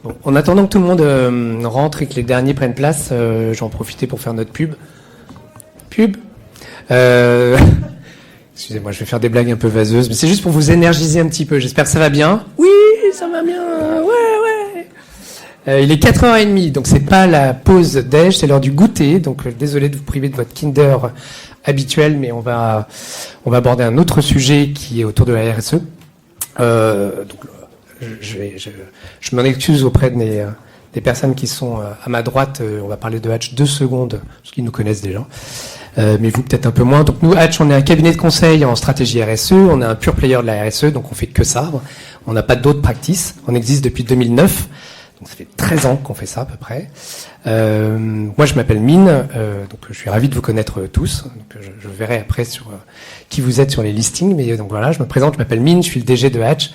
Bon, en attendant que tout le monde rentre et que les derniers prennent place, j'en profitais pour faire notre pub. Excusez-moi, je vais faire des blagues un peu vaseuses, mais c'est juste pour vous énergiser un petit peu. J'espère que ça va bien. Oui, ça va bien. Ouais. Il est 4h30, donc c'est pas la pause déj, c'est l'heure du goûter. Donc désolé de vous priver de votre Kinder habituel, mais on va aborder un autre sujet qui est autour de la RSE. Donc je m'en excuse auprès des personnes qui sont à ma droite. On va parler de Hatch 2 secondes, parce qu'ils nous connaissent déjà. Mais vous peut-être un peu moins. Donc nous, Hatch, on est un cabinet de conseil en stratégie RSE, on est un pure player de la RSE, donc on fait que ça. On n'a pas d'autres practices. On existe depuis 2009, donc ça fait 13 ans qu'on fait ça à peu près. Moi, je m'appelle Mine, donc je suis ravi de vous connaître tous. Donc je verrai après sur qui vous êtes sur les listings, mais donc voilà, je me présente, je m'appelle Mine, je suis le DG de Hatch.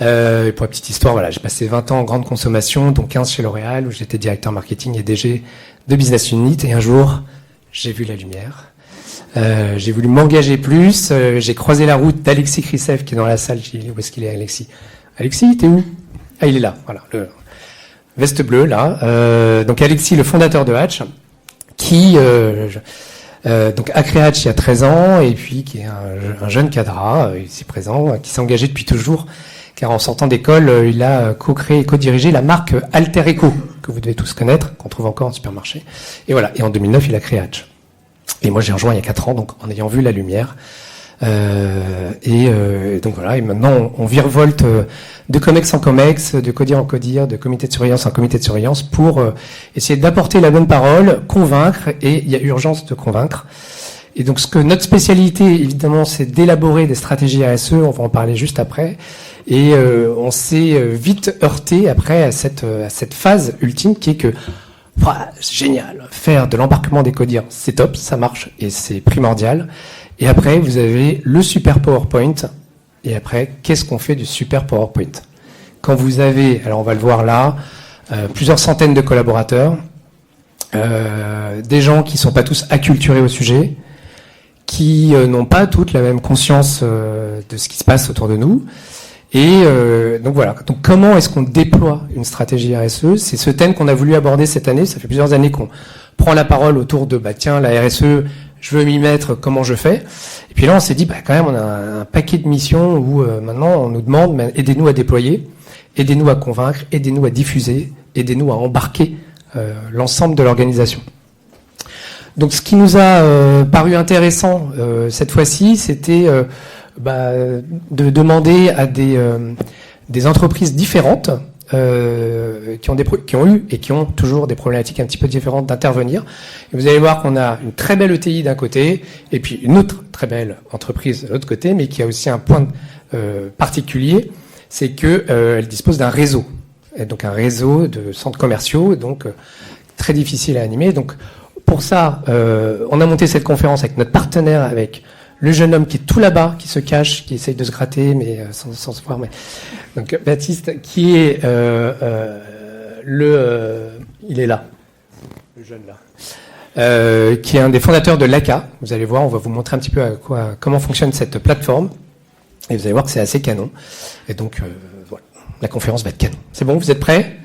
Et pour la petite histoire, voilà, j'ai passé 20 ans en grande consommation, dont 15 chez L'Oréal, où j'étais directeur marketing et DG de Business Unit, et un jour, j'ai vu la lumière. J'ai voulu m'engager plus. J'ai croisé la route d'Alexis Krisev qui est dans la salle. J'ai dit, où est-ce qu'il est, Alexis? Alexis, t'es où? Ah, il est là. Voilà, le veste bleue là. Donc Alexis, le fondateur de Hatch, qui donc a créé Hatch il y a 13 ans et puis qui est un jeune cadre ici présent, qui s'est engagé depuis toujours. Car en sortant d'école, il a co-créé et co-dirigé la marque Alter Eco, que vous devez tous connaître, qu'on trouve encore en supermarché. Et voilà. Et en 2009, il a créé Hatch. Et moi, j'ai rejoint il y a 4 ans, donc en ayant vu la lumière. Donc voilà. Et maintenant, on virevolte de COMEX en COMEX, de CODIR en CODIR, de comité de surveillance en comité de surveillance pour essayer d'apporter la bonne parole, convaincre. Et il y a urgence de convaincre. Et donc, ce que notre spécialité, évidemment, c'est d'élaborer des stratégies RSE. On va en parler juste après. Et on s'est vite heurté après à cette phase ultime qui est que c'est génial, faire de l'embarquement des CODIR, c'est top, ça marche et c'est primordial. Et après, vous avez le super PowerPoint. Et après, qu'est-ce qu'on fait du super PowerPoint? Quand vous avez, alors on va le voir là, plusieurs centaines de collaborateurs, des gens qui sont pas tous acculturés au sujet, qui n'ont pas toute la même conscience de ce qui se passe autour de nous. Et donc voilà. Donc comment est-ce qu'on déploie une stratégie RSE? C'est ce thème qu'on a voulu aborder cette année. Ça fait plusieurs années qu'on prend la parole autour de tiens, la RSE, je veux m'y mettre, comment je fais? Et puis là on s'est dit quand même on a un paquet de missions où maintenant on nous demande aidez-nous à déployer, aidez-nous à convaincre, aidez-nous à diffuser, aidez-nous à embarquer l'ensemble de l'organisation. Donc ce qui nous a paru intéressant cette fois-ci, c'était de demander à des entreprises différentes qui ont eu et qui ont toujours des problématiques un petit peu différentes d'intervenir. Et vous allez voir qu'on a une très belle ETI d'un côté et puis une autre très belle entreprise de l'autre côté, mais qui a aussi un point particulier, c'est que elle dispose d'un réseau, et donc un réseau de centres commerciaux, donc très difficile à animer. Donc pour ça, on a monté cette conférence avec notre partenaire, avec le jeune homme qui est tout là-bas, qui se cache, qui essaye de se gratter, mais sans se voir. Mais donc Baptiste, qui est il est là, le jeune là, qui est un des fondateurs de l'ACA. Vous allez voir, on va vous montrer un petit peu comment fonctionne cette plateforme, et vous allez voir que c'est assez canon. Et donc voilà, la conférence va être canon. C'est bon, vous êtes prêts?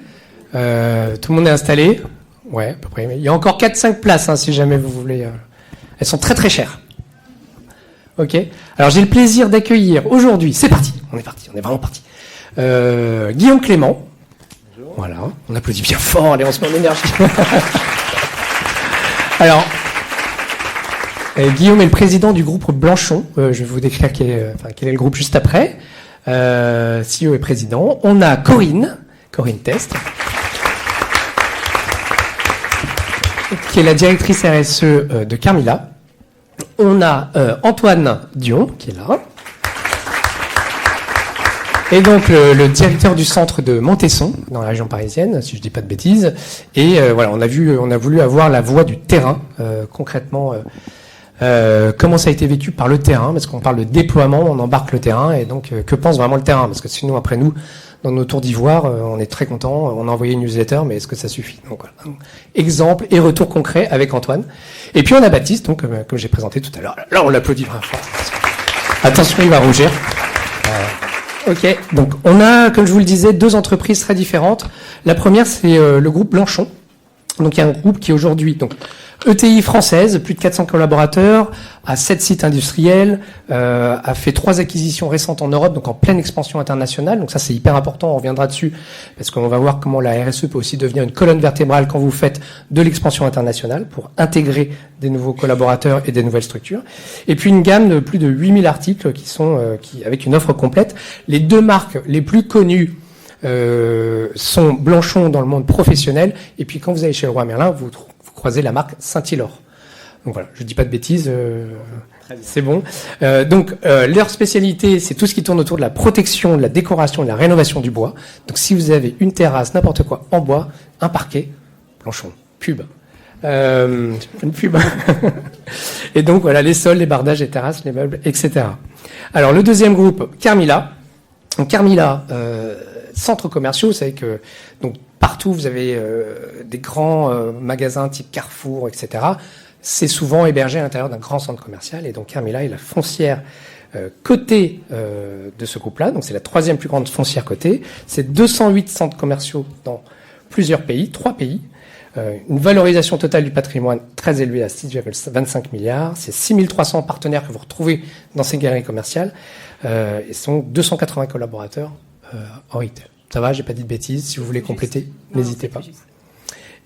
Tout le monde est installé? Ouais, à peu près. Il y a encore 4-5 places, si jamais vous voulez. Elles sont très très chères. Ok. Alors j'ai le plaisir d'accueillir aujourd'hui, c'est parti, on est vraiment parti. Guillaume Clément. Bonjour. Voilà, on applaudit bien fort, allez, on se met en énergie. Alors, Guillaume est le président du groupe Blanchon. Je vais vous décrire quel est le groupe juste après. CEO et président. On a Corinne Test, qui est la directrice RSE de Carmila. On a Antoine Dion, qui est là. Et donc, le directeur du centre de Montesson, dans la région parisienne, si je dis pas de bêtises. Et voilà, on a voulu avoir la voix du terrain, concrètement, comment ça a été vécu par le terrain, parce qu'on parle de déploiement, on embarque le terrain, et donc, que pense vraiment le terrain? Parce que sinon, après nous, dans nos tours d'ivoire, on est très contents, on a envoyé une newsletter, mais est-ce que ça suffit? Donc voilà, exemple et retour concret avec Antoine. Et puis on a Baptiste, donc comme j'ai présenté tout à l'heure. Là, on l'applaudit vraiment fort. Attention, il va rougir. Ok, donc on a, comme je vous le disais, deux entreprises très différentes. La première, c'est le groupe Blanchon. Donc il y a un groupe qui aujourd'hui, donc ETI française, plus de 400 collaborateurs, a 7 sites industriels, a fait 3 acquisitions récentes en Europe, donc en pleine expansion internationale. Donc ça c'est hyper important, on reviendra dessus, parce qu'on va voir comment la RSE peut aussi devenir une colonne vertébrale quand vous faites de l'expansion internationale pour intégrer des nouveaux collaborateurs et des nouvelles structures. Et puis une gamme de plus de 8000 articles qui sont avec une offre complète. Les deux marques les plus connues sont Blanchon dans le monde professionnel, et puis quand vous allez chez Leroy Merlin, vous croisez la marque Saint-Hilaire. Donc voilà, je dis pas de bêtises, c'est bon. Donc leur spécialité, c'est tout ce qui tourne autour de la protection, de la décoration, de la rénovation du bois. Donc si vous avez une terrasse, n'importe quoi en bois, un parquet, Blanchon, pub. Une pub. Et donc voilà, les sols, les bardages, les terrasses, les meubles, etc. Alors le deuxième groupe, Carmila. Donc Carmila, centres commerciaux, vous savez que donc partout vous avez des grands magasins type Carrefour, etc. C'est souvent hébergé à l'intérieur d'un grand centre commercial, et donc Carmila est la foncière cotée de ce groupe-là. Donc c'est la troisième plus grande foncière cotée. C'est 208 centres commerciaux dans plusieurs pays, 3 pays. Une valorisation totale du patrimoine très élevée à 6,25 milliards. C'est 6300 partenaires que vous retrouvez dans ces galeries commerciales. Et ce sont 280 collaborateurs en retail. Ça va, j'ai pas dit de bêtises. Si vous voulez compléter, n'hésitez pas.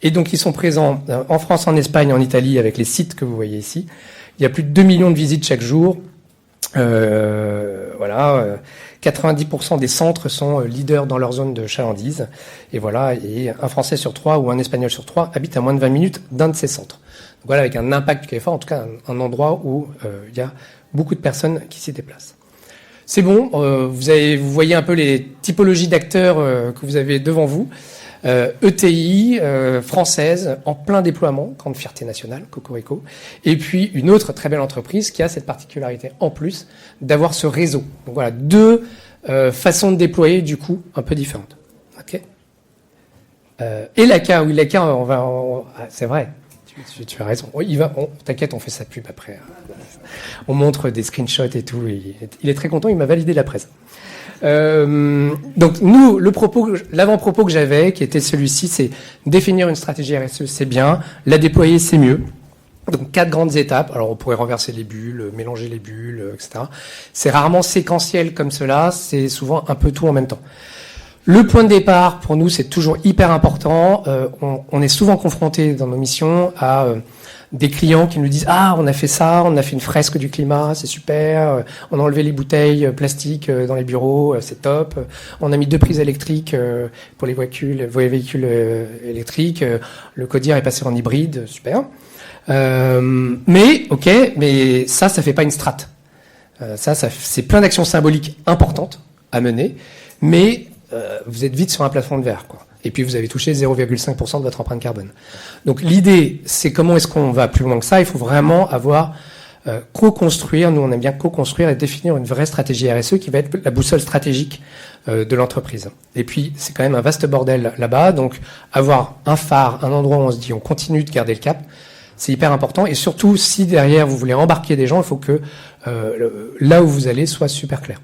Et donc ils sont présents en France, en Espagne, en Italie, avec les sites que vous voyez ici. Il y a plus de 2 millions de visites chaque jour. 90% des centres sont leaders dans leur zone de chalandise. Et voilà, et un Français sur 3 ou un Espagnol sur 3 habite à moins de 20 minutes d'un de ces centres. Donc voilà, avec un impact qui est fort, en tout cas un endroit où il y a beaucoup de personnes qui s'y déplacent. C'est bon, vous voyez un peu les typologies d'acteurs que vous avez devant vous. ETI, française, en plein déploiement, grande fierté nationale, Cocorico. Et puis une autre très belle entreprise qui a cette particularité en plus d'avoir ce réseau. Donc voilà, deux façons de déployer du coup un peu différentes. Ok. Et Laka, oui, Laka, c'est vrai. Tu as raison. T'inquiète, on fait sa pub après. On montre des screenshots et tout. Il est très content, il m'a validé la presse. Donc nous, l'avant-propos que j'avais, qui était celui-ci, c'est définir une stratégie RSE, c'est bien, la déployer, c'est mieux. Donc 4 grandes étapes. Alors on pourrait renverser les bulles, mélanger les bulles, etc. C'est rarement séquentiel comme cela, c'est souvent un peu tout en même temps. Le point de départ, pour nous, c'est toujours hyper important. On est souvent confronté dans nos missions à des clients qui nous disent « Ah, on a fait ça, on a fait une fresque du climat, c'est super. On a enlevé les bouteilles plastiques dans les bureaux, c'est top. On a mis 2 prises électriques pour les véhicules électriques. Le codir est passé en hybride, super. Mais ça fait pas une strate. C'est plein d'actions symboliques importantes à mener, mais vous êtes vite sur un plafond de verre, quoi. Et puis vous avez touché 0,5% de votre empreinte carbone. Donc l'idée, c'est comment est-ce qu'on va plus loin que ça. Il faut vraiment avoir co-construire, nous on aime bien co-construire et définir une vraie stratégie RSE qui va être la boussole stratégique de l'entreprise. Et puis c'est quand même un vaste bordel là-bas, donc avoir un phare, un endroit où on se dit on continue de garder le cap, c'est hyper important. Et surtout, si derrière vous voulez embarquer des gens, il faut que là où vous allez soit super clair.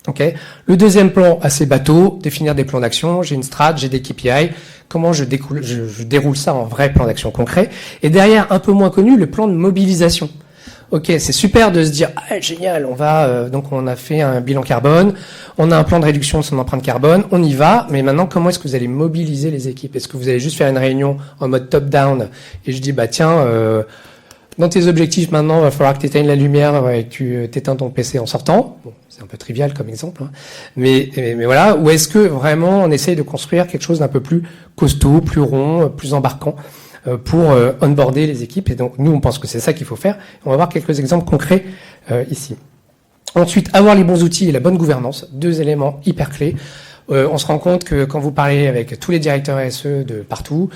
Okay. Le deuxième plan, assez bateau, définir des plans d'action. J'ai une strat, j'ai des KPI. Comment je déroule ça en vrai plan d'action concret. Et derrière, un peu moins connu, le plan de mobilisation. Ok, c'est super de se dire, ah, génial, donc on a fait un bilan carbone, on a un plan de réduction de son empreinte carbone, on y va. Mais maintenant, comment est-ce que vous allez mobiliser les équipes? Est-ce que vous allez juste faire une réunion en mode top-down et je dis, bah tiens, dans tes objectifs maintenant, il va falloir que tu éteignes la lumière et que tu t'éteins ton PC en sortant. Bon, c'est un peu trivial comme exemple, hein. Mais voilà. Ou est-ce que vraiment on essaye de construire quelque chose d'un peu plus costaud, plus rond, plus embarquant pour onboarder les équipes? Et donc nous, on pense que c'est ça qu'il faut faire. On va voir quelques exemples concrets ici. Ensuite, avoir les bons outils et la bonne gouvernance, 2 éléments hyper clés. On se rend compte que quand vous parlez avec tous les directeurs RSE de partout,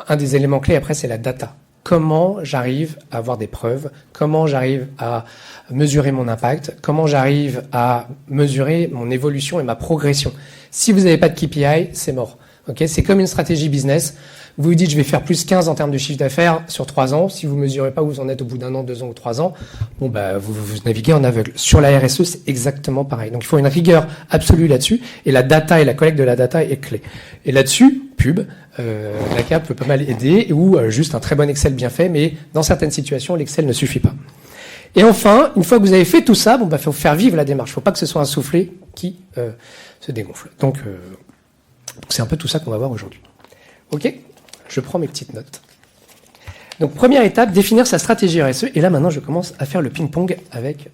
un des éléments clés après, c'est la data. Comment j'arrive à avoir des preuves? Comment j'arrive à mesurer mon impact? Comment j'arrive à mesurer mon évolution et ma progression? Si vous n'avez pas de KPI, c'est mort. Ok, c'est comme une stratégie business. Vous vous dites, je vais faire plus 15 en termes de chiffre d'affaires sur 3 ans. Si vous mesurez pas où vous en êtes au bout d'un an, 2 ans ou 3 ans, bon, bah, vous naviguez en aveugle. Sur la RSE, c'est exactement pareil. Donc, il faut une rigueur absolue là-dessus. Et la data et la collecte de la data est clé. Et là-dessus, pub, la CAP peut pas mal aider, ou juste un très bon Excel bien fait, mais dans certaines situations, l'Excel ne suffit pas. Et enfin, une fois que vous avez fait tout ça, bon, bah, faut faire vivre la démarche. Faut pas que ce soit un soufflet qui se dégonfle. Donc, c'est un peu tout ça qu'on va voir aujourd'hui. Ok, je prends mes petites notes. Donc, première étape, définir sa stratégie RSE. Et là, maintenant, je commence à faire le ping-pong avec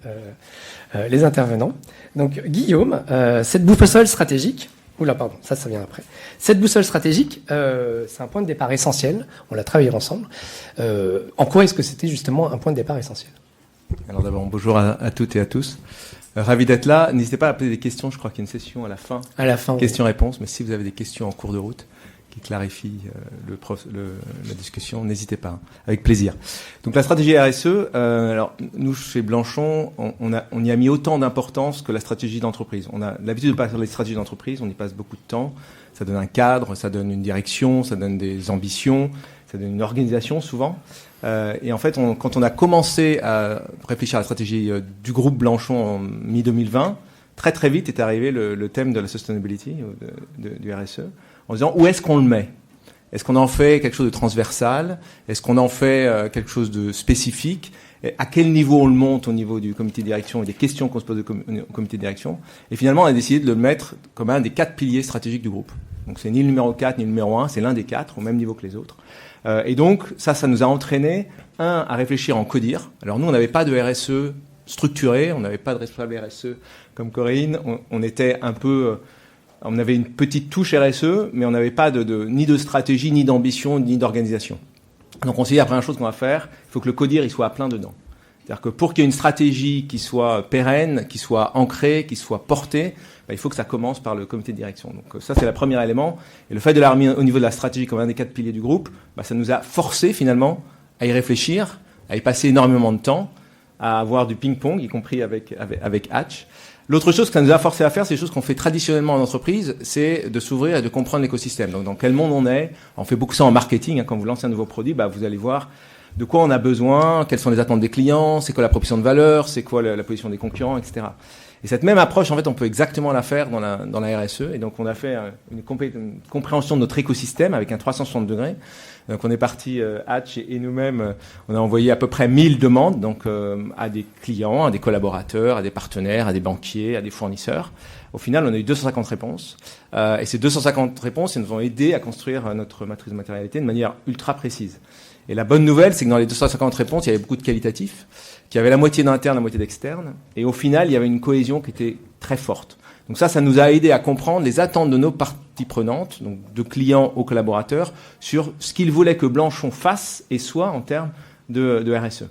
les intervenants. Donc, Guillaume, cette boussole stratégique, oula, pardon, ça vient après. Cette boussole stratégique, c'est un point de départ essentiel. On l'a travaillé ensemble. En quoi est-ce que c'était justement un point de départ essentiel ? Alors d'abord, bonjour à toutes et à tous. Ravi d'être là. N'hésitez pas à poser des questions. Je crois qu'il y a une session à la fin. À la fin. Questions-réponses. Mais si vous avez des questions en cours de route qui clarifient la discussion, n'hésitez pas. Avec plaisir. Donc la stratégie RSE. Alors nous chez Blanchon, on y a mis autant d'importance que la stratégie d'entreprise. On a l'habitude de passer les stratégies d'entreprise. On y passe beaucoup de temps. Ça donne un cadre, ça donne une direction, ça donne des ambitions, ça donne une organisation souvent. Et en fait, quand on a commencé à réfléchir à la stratégie du groupe Blanchon en mi-2020, très vite est arrivé le thème de la sustainability, du RSE, en disant où est-ce qu'on le met ? Est-ce qu'on en fait quelque chose de transversal ? Est-ce qu'on en fait quelque chose de spécifique ? Et à quel niveau on le monte au niveau du comité de direction et des questions qu'on se pose au comité de direction ? Et finalement, on a décidé de le mettre comme un des 4 piliers stratégiques du groupe. Donc c'est ni le numéro 4 ni le numéro 1, c'est l'un des 4, au même niveau que les autres. Et donc, ça nous a entraîné, à réfléchir en CODIR. Alors nous, on n'avait pas de RSE structuré, on n'avait pas de responsable RSE comme Corinne, on était un peu... On avait une petite touche RSE, mais on n'avait pas ni de stratégie, ni d'ambition, ni d'organisation. Donc on s'est dit, la première chose qu'on va faire, il faut que le CODIR il soit à plein dedans. C'est-à-dire que pour qu'il y ait une stratégie qui soit pérenne, qui soit ancrée, qui soit portée, il faut que ça commence par le comité de direction. Donc ça, c'est le premier élément. Et le fait de l'avoir mis au niveau de la stratégie comme un des 4 piliers du groupe, ça nous a forcé finalement à y réfléchir, à y passer énormément de temps, à avoir du ping-pong, y compris avec Hatch. L'autre chose que ça nous a forcé à faire, c'est des choses qu'on fait traditionnellement en entreprise, c'est de s'ouvrir et de comprendre l'écosystème. Donc dans quel monde on est. On fait beaucoup ça en marketing. Quand vous lancez un nouveau produit, vous allez voir de quoi on a besoin, quelles sont les attentes des clients, c'est quoi la proposition de valeur, c'est quoi la position des concurrents, etc. Et cette même approche, en fait, on peut exactement la faire dans la RSE. Et donc, on a fait une compréhension de notre écosystème avec un 360 degrés. Donc, on est parti, Hatch et nous-mêmes, on a envoyé à peu près 1000 demandes, donc à des clients, à des collaborateurs, à des partenaires, à des banquiers, à des fournisseurs. Au final, on a eu 250 réponses. Et ces 250 réponses, elles nous ont aidé à construire notre matrice de matérialité de manière ultra précise. Et la bonne nouvelle, c'est que dans les 250 réponses, il y avait beaucoup de qualitatifs, qu'il y avait la moitié d'interne, la moitié d'externe. Et au final, il y avait une cohésion qui était très forte. Donc ça nous a aidé à comprendre les attentes de nos parties prenantes, donc de clients aux collaborateurs, sur ce qu'ils voulaient que Blanchon fasse et soit en termes de RSE.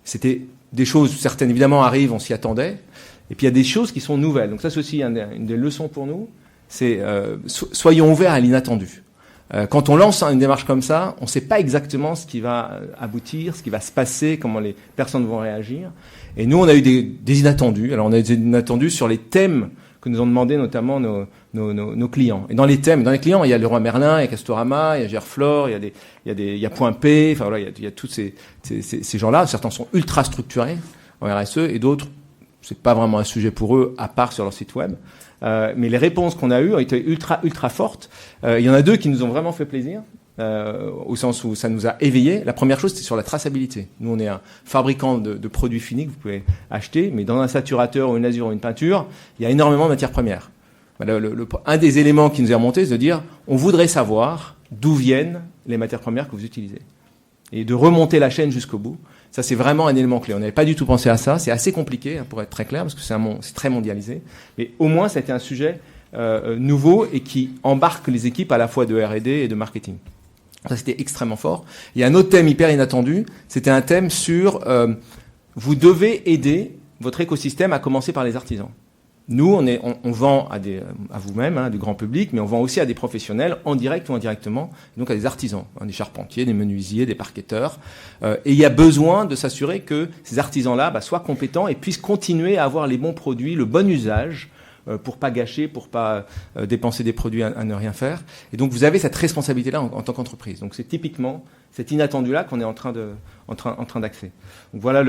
C'était des choses, certaines évidemment arrivent, on s'y attendait. Et puis il y a des choses qui sont nouvelles. Donc ça, c'est aussi une des leçons pour nous. C'est soyons ouverts à l'inattendu. Quand on lance une démarche comme ça, on ne sait pas exactement ce qui va aboutir, ce qui va se passer, comment les personnes vont réagir. Et nous, on a eu des inattendus. Alors, on a eu des inattendus sur les thèmes que nous ont demandé notamment nos clients. Et dans les clients, il y a Leroy Merlin, il y a Castorama, il y a Gerflor, il y a Point P, enfin voilà, il y a tous ces gens-là. Certains sont ultra structurés en RSE et d'autres, c'est pas vraiment un sujet pour eux, à part sur leur site web. Mais les réponses qu'on a eues ont été ultra fortes. Il y en a 2 qui nous ont vraiment fait plaisir, au sens où ça nous a éveillés. La première chose, c'est sur la traçabilité. Nous, on est un fabricant de produits finis que vous pouvez acheter, mais dans un saturateur ou une lasure ou une peinture, il y a énormément de matières premières. Un des éléments qui nous est remonté, c'est de dire, on voudrait savoir d'où viennent les matières premières que vous utilisez. Et de remonter la chaîne jusqu'au bout. Ça, c'est vraiment un élément clé. On n'avait pas du tout pensé à ça. C'est assez compliqué, pour être très clair, parce que c'est très mondialisé. Mais au moins, ça a été un sujet nouveau et qui embarque les équipes à la fois de R&D et de marketing. Ça, c'était extrêmement fort. Il y a un autre thème hyper inattendu. C'était un thème sur vous devez aider votre écosystème à commencer par les artisans. Nous, on vend à vous-même, du grand public, mais on vend aussi à des professionnels, en direct ou indirectement, donc à des artisans, des charpentiers, des menuisiers, des parqueteurs. Et il y a besoin de s'assurer que ces artisans-là soient compétents et puissent continuer à avoir les bons produits, le bon usage pour pas gâcher, pour pas dépenser des produits à ne rien faire. Et donc vous avez cette responsabilité-là en tant qu'entreprise. Donc c'est typiquement cet inattendu-là qu'on est en train d'accéder. Donc voilà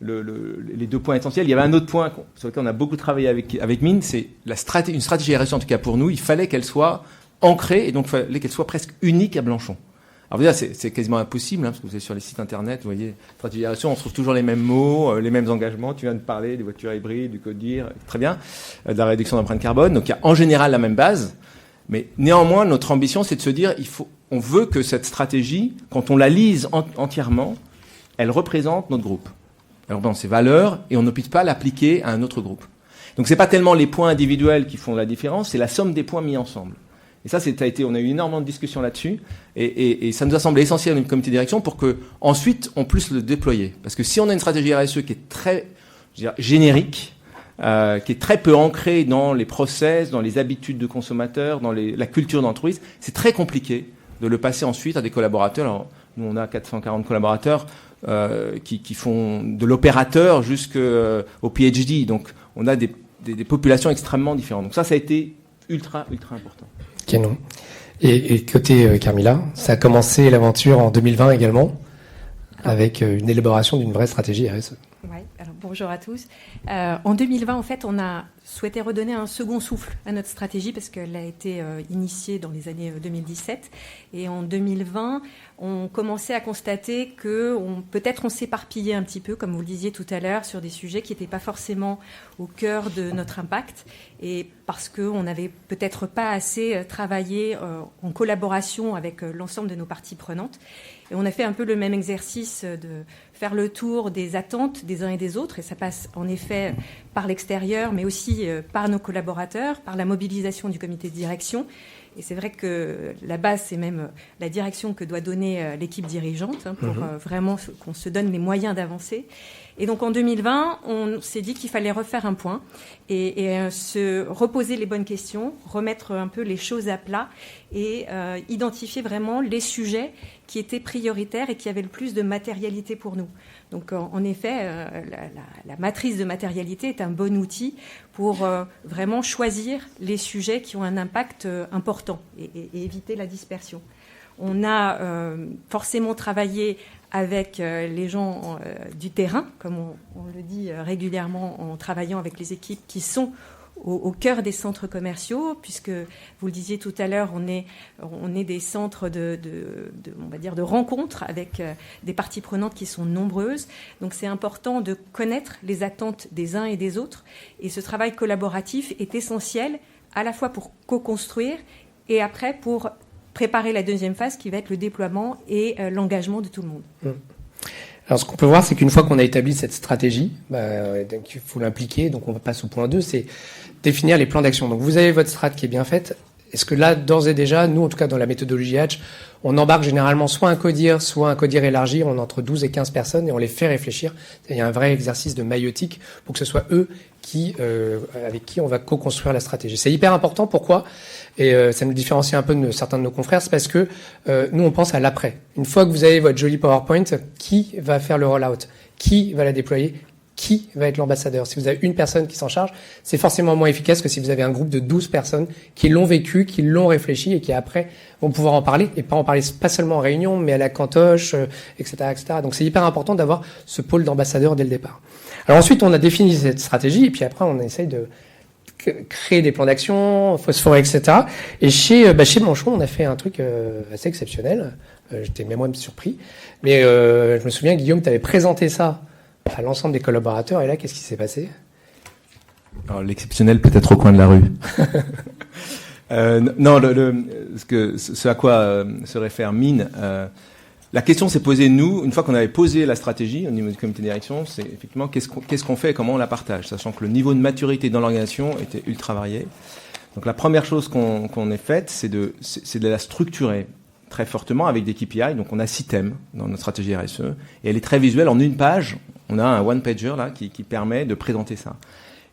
les 2 points essentiels. Il y avait un autre point sur lequel on a beaucoup travaillé avec Mine, c'est une stratégie RSE, en tout cas pour nous. Il fallait qu'elle soit ancrée et donc il fallait qu'elle soit presque unique à Blanchon. Alors déjà, c'est quasiment impossible, parce que vous êtes sur les sites internet, vous voyez, stratégie RSE, on trouve toujours les mêmes mots, les mêmes engagements. Tu viens de parler des voitures hybrides, du CODIR, très bien, de la réduction d'empreinte carbone. Donc il y a en général la même base, mais néanmoins, notre ambition, c'est de se dire, on veut que cette stratégie, quand on la lise entièrement, elle représente notre groupe. Elle représente ses valeurs et on ne peut pas l'appliquer à un autre groupe. Donc c'est pas tellement les points individuels qui font la différence, c'est la somme des points mis ensemble. Et ça, on a eu énormément de discussions là-dessus, et ça nous a semblé essentiel dans une comité de direction pour que ensuite on puisse le déployer. Parce que si on a une stratégie RSE qui est très, générique, qui est très peu ancrée dans les process, dans les habitudes de consommateurs, dans la culture d'entreprise, c'est très compliqué de le passer ensuite à des collaborateurs. Alors, nous, on a 440 collaborateurs qui font de l'opérateur jusqu'au PhD. Donc, on a des populations extrêmement différentes. Donc ça a été ultra important. Canon. Et côté Carmila, ça a commencé l'aventure en 2020 également, avec une élaboration d'une vraie stratégie RSE. Oui, alors bonjour à tous. En 2020, en fait, on a souhaité redonner un second souffle à notre stratégie parce qu'elle a été initiée dans les années 2017. Et en 2020, on commençait à constater que peut-être on s'éparpillait un petit peu, comme vous le disiez tout à l'heure, sur des sujets qui n'étaient pas forcément au cœur de notre impact. Et parce qu'on n'avait peut-être pas assez travaillé en collaboration avec l'ensemble de nos parties prenantes. Et on a fait un peu le même exercice de faire le tour des attentes des uns et des autres. Et ça passe en effet par l'extérieur, mais aussi par nos collaborateurs, par la mobilisation du comité de direction. Et c'est vrai que la base, c'est même la direction que doit donner l'équipe dirigeante pour vraiment qu'on se donne les moyens d'avancer. Et donc en 2020, on s'est dit qu'il fallait refaire un point et se reposer les bonnes questions, remettre un peu les choses à plat et identifier vraiment les sujets qui étaient prioritaires et qui avaient le plus de matérialité pour nous. Donc en effet, la matrice de matérialité est un bon outil pour vraiment choisir les sujets qui ont un impact important et éviter la dispersion. On a forcément travaillé avec les gens du terrain, comme on le dit régulièrement en travaillant avec les équipes qui sont au cœur des centres commerciaux, puisque vous le disiez tout à l'heure, on est des centres on va dire de rencontres avec des parties prenantes qui sont nombreuses. Donc c'est important de connaître les attentes des uns et des autres. Et ce travail collaboratif est essentiel à la fois pour co-construire et après pour préparer la deuxième phase qui va être le déploiement et l'engagement de tout le monde. Alors, ce qu'on peut voir, c'est qu'une fois qu'on a établi cette stratégie, donc il faut l'impliquer. Donc, on passe au point 2, c'est définir les plans d'action. Donc, vous avez votre strat qui est bien faite. Est-ce que là, d'ores et déjà, nous, en tout cas, dans la méthodologie Hatch, on embarque généralement soit un CODIR, soit un CODIR élargi. On a entre 12 et 15 personnes et on les fait réfléchir. Il y a un vrai exercice de maïotique pour que ce soit eux avec qui on va co-construire la stratégie. C'est hyper important. Pourquoi ? Et ça nous différencie un peu de certains de nos confrères, c'est parce que nous, on pense à l'après. Une fois que vous avez votre joli PowerPoint, qui va faire le rollout ? Qui va la déployer ? Qui va être l'ambassadeur ? Si vous avez une personne qui s'en charge, c'est forcément moins efficace que si vous avez un groupe de 12 personnes qui l'ont vécu, qui l'ont réfléchi et qui après vont pouvoir en parler, et pas en parler pas seulement en réunion, mais à la cantoche, etc., etc. Donc c'est hyper important d'avoir ce pôle d'ambassadeurs dès le départ. Alors ensuite, on a défini cette stratégie, et puis après, on essaye de créer des plans d'action, phosphorer, etc. Et chez Blanchon, on a fait un truc assez exceptionnel. J'étais même surpris. Mais je me souviens, Guillaume, tu avais présenté ça à l'ensemble des collaborateurs. Et là, qu'est-ce qui s'est passé ? Alors, l'exceptionnel peut-être au coin de la rue. Non, ce à quoi se réfère Mine, la question s'est posée, nous, une fois qu'on avait posé la stratégie au niveau du comité de direction, c'est effectivement qu'est-ce qu'on fait et comment on la partage, sachant que le niveau de maturité dans l'organisation était ultra varié. Donc la première chose qu'on ait faite, c'est de la structurer très fortement avec des KPI. Donc on a 6 thèmes dans notre stratégie RSE et elle est très visuelle. En une page, on a un one-pager là qui permet de présenter ça.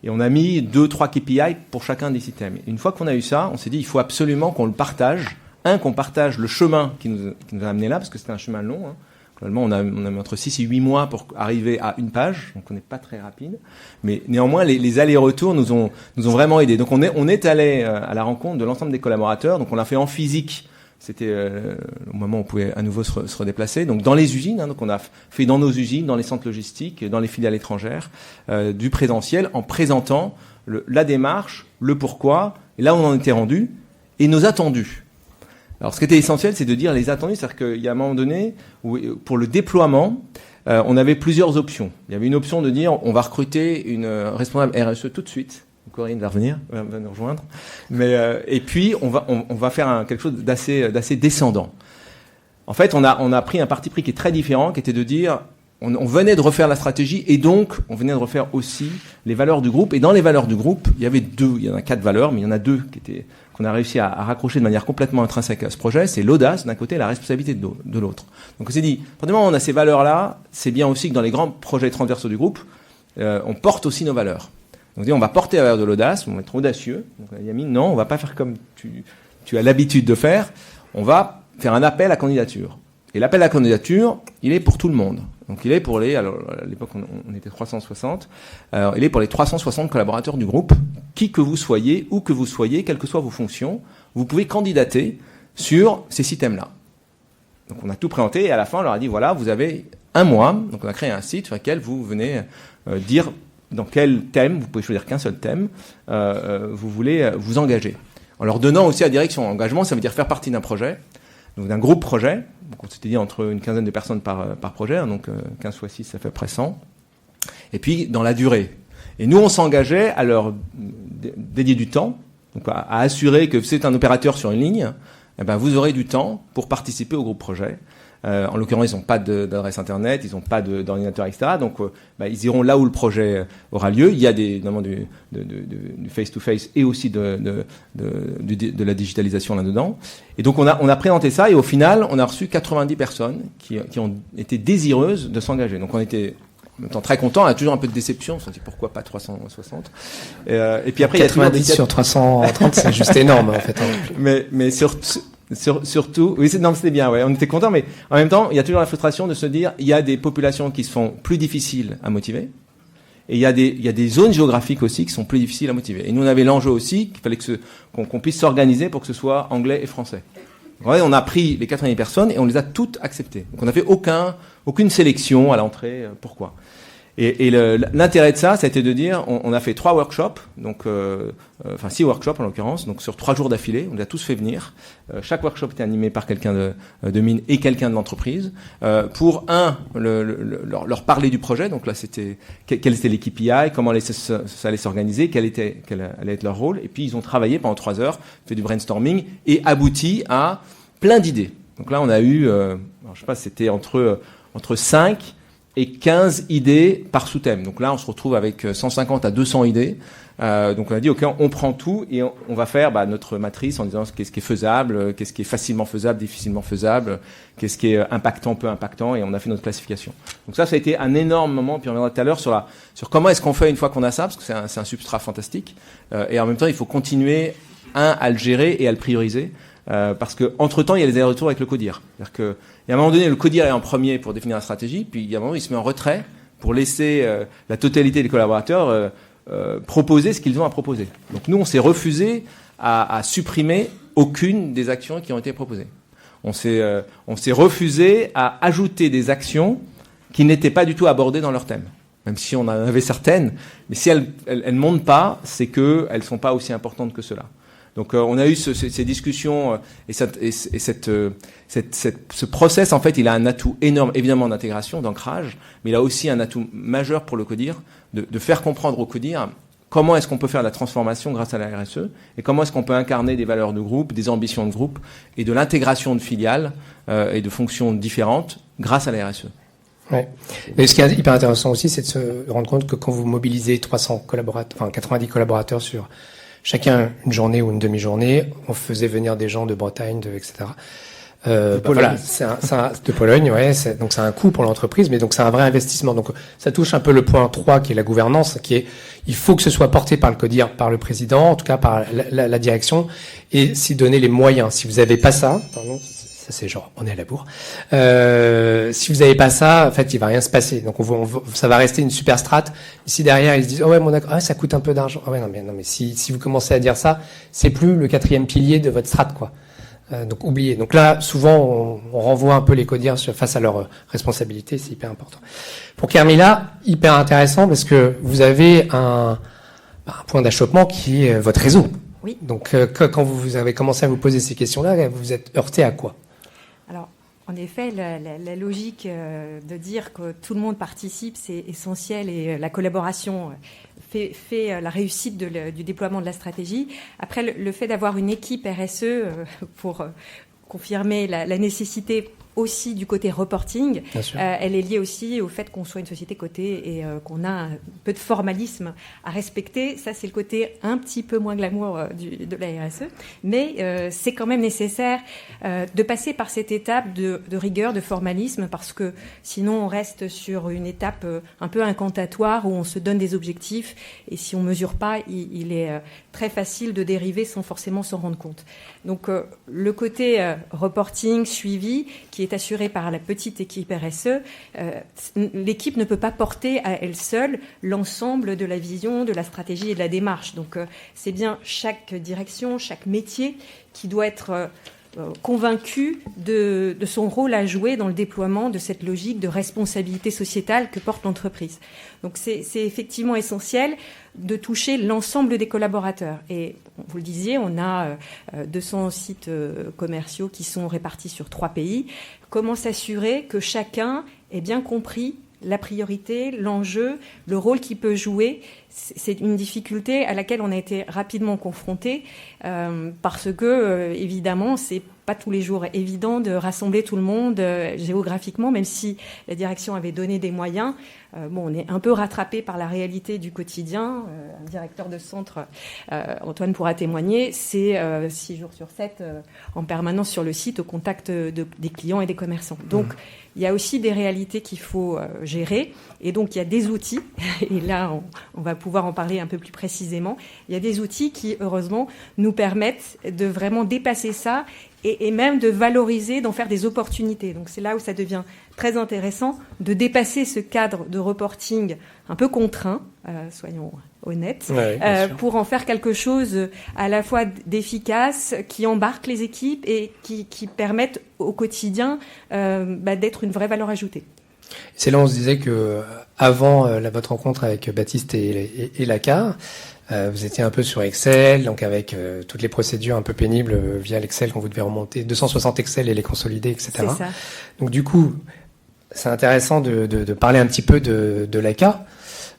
Et on a mis 2-3 KPI pour chacun des 6 thèmes. Et une fois qu'on a eu ça, on s'est dit il faut absolument qu'on le partage. Qu'on partage le chemin qui nous a amené là, parce que c'était un chemin long, Globalement, on a mis entre 6 et 8 mois pour arriver à une page, donc on n'est pas très rapide. Mais néanmoins, les allers-retours nous ont vraiment aidés. Donc on est allé à la rencontre de l'ensemble des collaborateurs. Donc on l'a fait en physique. C'était au moment où on pouvait à nouveau se redéplacer. Donc dans les usines, donc on a fait dans nos usines, dans les centres logistiques, dans les filiales étrangères, du présentiel en présentant la démarche, le pourquoi, et là où on en était rendu, et nos attendus. Alors, ce qui était essentiel, c'est de dire les attendus, c'est-à-dire qu'il y a un moment donné où, pour le déploiement, on avait plusieurs options. Il y avait une option de dire, on va recruter une responsable RSE tout de suite. Corinne va revenir, va nous rejoindre. Mais et puis on va faire quelque chose d'assez descendant. En fait, on a pris un parti pris qui est très différent, qui était de dire, on venait de refaire la stratégie et donc on venait de refaire aussi les valeurs du groupe. Et dans les valeurs du groupe, il y en a 4 valeurs, mais il y en a 2 qu'on a réussi à raccrocher de manière complètement intrinsèque à ce projet. C'est l'audace d'un côté et la responsabilité de l'autre. Donc on s'est dit, premièrement, on a ces valeurs-là, c'est bien aussi que dans les grands projets transversaux du groupe, on porte aussi nos valeurs. Donc on va porter la valeur de l'audace, on va être audacieux. Donc Yamine, non, on va pas faire comme tu as l'habitude de faire. On va faire un appel à candidature. Et l'appel à candidature, il est pour tout le monde. Donc il est pour alors à l'époque on était 360, il est pour les 360 collaborateurs du groupe, qui que vous soyez, où que vous soyez, quelles que soient vos fonctions, vous pouvez candidater sur ces 6 thèmes-là. Donc on a tout présenté et à la fin on leur a dit voilà, vous avez un mois, donc on a créé un site sur lequel vous venez dire dans quel thème, vous pouvez choisir qu'un seul thème, vous voulez vous engager. En leur donnant aussi la direction. Engagement, ça veut dire faire partie d'un projet, donc d'un groupe projet. Donc on s'était dit entre une quinzaine de personnes par projet, hein, donc 15 x 6, ça fait près 100. Et puis dans la durée. Et nous, on s'engageait à leur dédier du temps, donc à assurer que c'est un opérateur sur une ligne, eh ben vous aurez du temps pour participer au groupe projet. En l'occurrence, ils n'ont pas d'adresse internet, ils n'ont pas d'ordinateur, etc. Donc, ils iront là où le projet aura lieu. Il y a notamment du face-to-face et aussi de la digitalisation là-dedans. Et donc, on a présenté ça et au final, on a reçu 90 personnes qui ont été désireuses de s'engager. Donc, on était en même temps très content, on a toujours un peu de déception, on se dit pourquoi pas 360. Et puis après, 90 sur 330, c'est juste énorme en fait. Mais surtout, oui, c'était bien, ouais, on était content, mais en même temps, il y a toujours la frustration de se dire, il y a des populations qui sont plus difficiles à motiver, et il y a des zones géographiques aussi qui sont plus difficiles à motiver. Et nous, on avait l'enjeu aussi qu'il fallait qu'on puisse s'organiser pour que ce soit anglais et français. Donc, on a pris les 90 personnes et on les a toutes acceptées. Donc on n'a fait aucune sélection à l'entrée. Pourquoi ? Et l'intérêt de ça a été de dire, on a fait 3 workshops, donc 6 workshops en l'occurrence, donc sur 3 jours d'affilée, on les a tous fait venir. Chaque workshop était animé par quelqu'un de mine et quelqu'un de l'entreprise, pour leur parler du projet. Donc là, quelle était les KPI, comment ça allait s'organiser, quel allait être leur rôle. Et puis ils ont travaillé pendant 3 heures, fait du brainstorming et abouti à plein d'idées. Donc là, on a eu, je sais pas, c'était entre 5 et 15 idées par sous-thème. Donc là, on se retrouve avec 150 à 200 idées. Donc on a dit, OK, on prend tout et on va faire notre matrice en disant qu'est-ce qui est faisable, qu'est-ce qui est facilement faisable, difficilement faisable, qu'est-ce qui est impactant, peu impactant, et on a fait notre classification. Donc ça a été un énorme moment, puis on reviendra tout à l'heure sur comment est-ce qu'on fait une fois qu'on a ça, parce que c'est un substrat fantastique. Et en même temps, il faut continuer, à le gérer et à le prioriser. Parce que entre-temps, il y a les allers-retours avec le CODIR. C'est-à-dire que, il y a un moment donné, le CODIR est en premier pour définir la stratégie, puis il y a un moment, il se met en retrait pour laisser la totalité des collaborateurs proposer ce qu'ils ont à proposer. Donc nous, on s'est refusé à supprimer aucune des actions qui ont été proposées. On s'est refusé à ajouter des actions qui n'étaient pas du tout abordées dans leur thème. Même si on en avait certaines, mais si elles ne montent pas, c'est qu'elles ne sont pas aussi importantes que cela. Donc on a eu ces discussions et ce process, en fait, il a un atout énorme, évidemment, d'intégration, d'ancrage, mais il a aussi un atout majeur pour le CODIR, de faire comprendre au CODIR comment est-ce qu'on peut faire de la transformation grâce à la RSE et comment est-ce qu'on peut incarner des valeurs de groupe, des ambitions de groupe et de l'intégration de filiales et de fonctions différentes grâce à la RSE. Ouais. Et ce qui est hyper intéressant aussi, c'est de se rendre compte que quand vous mobilisez 90 collaborateurs sur chacun une journée ou une demi-journée, on faisait venir des gens de Bretagne, etc. De Pologne. Voilà, de Pologne, ouais. Donc c'est un coût pour l'entreprise, mais donc c'est un vrai investissement. Donc ça touche un peu le point 3 qui est la gouvernance, qui est il faut que ce soit porté par le CODIR, par le président, en tout cas par la direction, et s'y donner les moyens. Si vous n'avez pas ça, pardon, Ça, c'est genre, on est à la bourre. Si vous n'avez pas ça, en fait, il va rien se passer. Donc, ça va rester une super strat. Si derrière, ils se disent, oh ouais, ça coûte un peu d'argent. Oh ouais, non, mais si vous commencez à dire ça, c'est plus le 4e pilier de votre strat, quoi. Donc, oubliez. Donc là, souvent, on renvoie un peu les codiers face à leurs responsabilités. C'est hyper important. Pour Carmila, hyper intéressant parce que vous avez un point d'achoppement qui est votre réseau. Oui. Donc, quand vous avez commencé à vous poser ces questions-là, vous vous êtes heurté à quoi? Alors, en effet, la logique de dire que tout le monde participe, c'est essentiel et la collaboration fait la réussite du déploiement de la stratégie. Après, le fait d'avoir une équipe RSE pour confirmer la nécessité aussi du côté reporting, elle est liée aussi au fait qu'on soit une société cotée et qu'on a un peu de formalisme à respecter. Ça, c'est le côté un petit peu moins glamour de la RSE, mais c'est quand même nécessaire de passer par cette étape de rigueur, de formalisme, parce que sinon on reste sur une étape un peu incantatoire où on se donne des objectifs et si on mesure pas, il est très facile de dériver sans forcément s'en rendre compte. Donc le côté reporting, suivi, qui est assuré par la petite équipe RSE, l'équipe ne peut pas porter à elle seule l'ensemble de la vision, de la stratégie et de la démarche. Donc c'est bien chaque direction, chaque métier qui doit être convaincu de son rôle à jouer dans le déploiement de cette logique de responsabilité sociétale que porte l'entreprise. Donc c'est effectivement essentiel de toucher l'ensemble des collaborateurs. Et vous le disiez, on a 200 sites commerciaux qui sont répartis sur 3 pays. Comment s'assurer que chacun ait bien compris la priorité, l'enjeu, le rôle qu'il peut jouer? C'est une difficulté à laquelle on a été rapidement confronté parce que, évidemment, c'est pas tous les jours évident de rassembler tout le monde géographiquement, même si la direction avait donné des moyens. On est un peu rattrapé par la réalité du quotidien. Un directeur de centre, Antoine pourra témoigner, c'est 6 jours sur 7 en permanence sur le site au contact des clients et des commerçants. Donc, il y a aussi des réalités qu'il faut gérer. Et donc, il y a des outils, et là, on va pouvoir en parler un peu plus précisément. Il y a des outils qui, heureusement, nous permettent de vraiment dépasser ça et même de valoriser, d'en faire des opportunités. Donc, c'est là où ça devient très intéressant de dépasser ce cadre de reporting un peu contraint, soyons honnêtes, pour en faire quelque chose à la fois d'efficace, qui embarque les équipes et qui permettent au quotidien d'être une vraie valeur ajoutée. C'est là où on se disait que avant votre rencontre avec Baptiste et Lacar, vous étiez un peu sur Excel, donc avec toutes les procédures un peu pénibles via l'Excel quand vous devez remonter 260 Excel et les consolider, etc. C'est ça. Donc du coup, c'est intéressant de parler un petit peu de Lacar.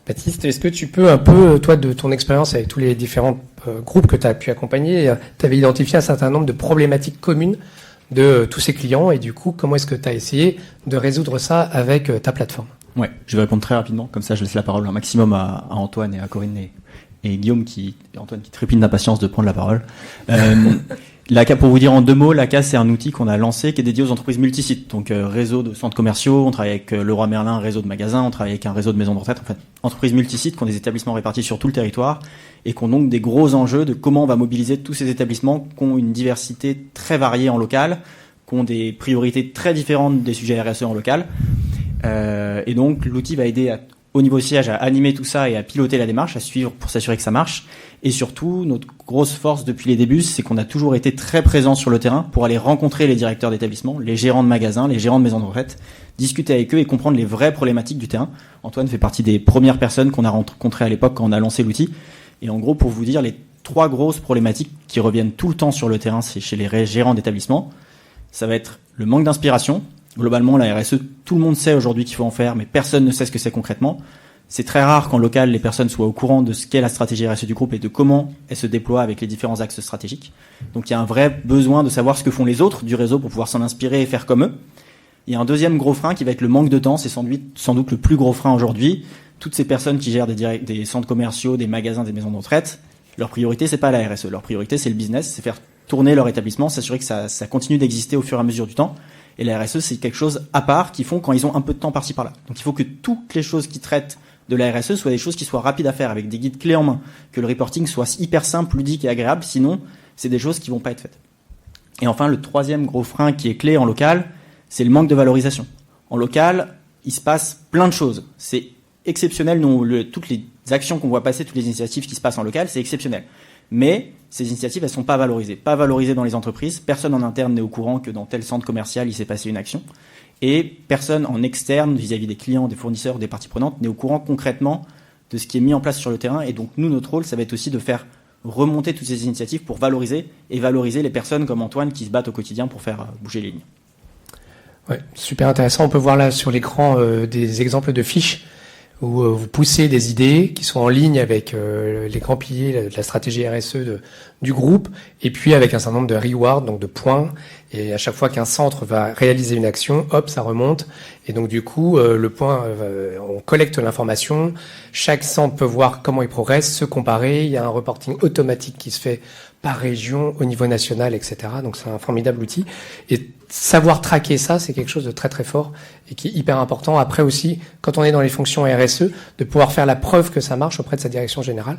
Baptiste, est-ce que tu peux un peu, toi, de ton expérience avec tous les différents groupes que tu as pu accompagner, tu avais identifié un certain nombre de problématiques communes de tous ces clients et du coup, comment est-ce que tu as essayé de résoudre ça avec ta plateforme? Ouais, je vais répondre très rapidement, comme ça je laisse la parole un maximum à Antoine et à Corinne et Guillaume Antoine qui trépigne d'impatience de prendre la parole. L'ACA, pour vous dire en 2 mots, l'ACA c'est un outil qu'on a lancé qui est dédié aux entreprises multisites, donc réseau de centres commerciaux, on travaille avec Leroy Merlin, réseau de magasins, on travaille avec un réseau de maisons de retraite, en fait, entreprises multisites qui ont des établissements répartis sur tout le territoire et qui ont donc des gros enjeux de comment on va mobiliser tous ces établissements qui ont une diversité très variée en local, qui ont des priorités très différentes des sujets RSE en local. Et donc l'outil va aider au niveau siège à animer tout ça et à piloter la démarche, à suivre pour s'assurer que ça marche. Et surtout, notre grosse force depuis les débuts, c'est qu'on a toujours été très présents sur le terrain pour aller rencontrer les directeurs d'établissement, les gérants de magasins, les gérants de maisons de retraite, discuter avec eux et comprendre les vraies problématiques du terrain. Antoine fait partie des premières personnes qu'on a rencontrées à l'époque quand on a lancé l'outil. Et en gros, pour vous dire, les 3 grosses problématiques qui reviennent tout le temps sur le terrain, c'est chez les gérants d'établissement. Ça va être le manque d'inspiration. Globalement, la RSE, tout le monde sait aujourd'hui qu'il faut en faire, mais personne ne sait ce que c'est concrètement. C'est très rare qu'en local, les personnes soient au courant de ce qu'est la stratégie RSE du groupe et de comment elle se déploie avec les différents axes stratégiques. Donc il y a un vrai besoin de savoir ce que font les autres du réseau pour pouvoir s'en inspirer et faire comme eux. Il y a un deuxième gros frein qui va être le manque de temps. C'est sans doute le plus gros frein aujourd'hui. Toutes ces personnes qui gèrent des centres commerciaux, des magasins, des maisons de retraite, leur priorité, c'est pas la RSE. Leur priorité, c'est le business, c'est faire tourner leur établissement, s'assurer que ça continue d'exister au fur et à mesure du temps. Et la RSE, c'est quelque chose à part qu'ils font quand ils ont un peu de temps par-ci par-là. Donc il faut que toutes les choses qui traitent de la RSE soient des choses qui soient rapides à faire avec des guides clés en main, que le reporting soit hyper simple, ludique et agréable, sinon c'est des choses qui vont pas être faites. Et enfin, le troisième gros frein qui est clé en local, c'est le manque de valorisation. En local, il se passe plein de choses. C'est exceptionnel. Toutes les actions qu'on voit passer, toutes les initiatives qui se passent en local, c'est exceptionnel. Mais ces initiatives, elles sont pas valorisées. Pas valorisées dans les entreprises. Personne en interne n'est au courant que dans tel centre commercial, il s'est passé une action. Et personne en externe, vis-à-vis des clients, des fournisseurs, des parties prenantes, n'est au courant concrètement de ce qui est mis en place sur le terrain. Et donc, nous, notre rôle, ça va être aussi de faire remonter toutes ces initiatives pour valoriser les personnes comme Antoine qui se battent au quotidien pour faire bouger les lignes. Ouais, super intéressant. On peut voir là sur l'écran des exemples de fiches où vous poussez des idées qui sont en ligne avec les grands piliers de la stratégie RSE du groupe, et puis avec un certain nombre de rewards, donc de points. Et à chaque fois qu'un centre va réaliser une action, hop, ça remonte. Et donc du coup, le point, on collecte l'information. Chaque centre peut voir comment il progresse, se comparer. Il y a un reporting automatique qui se fait par région, au niveau national, etc. Donc c'est un formidable outil. Et savoir traquer ça, c'est quelque chose de très très fort et qui est hyper important. Après aussi, quand on est dans les fonctions RSE, de pouvoir faire la preuve que ça marche auprès de sa direction générale.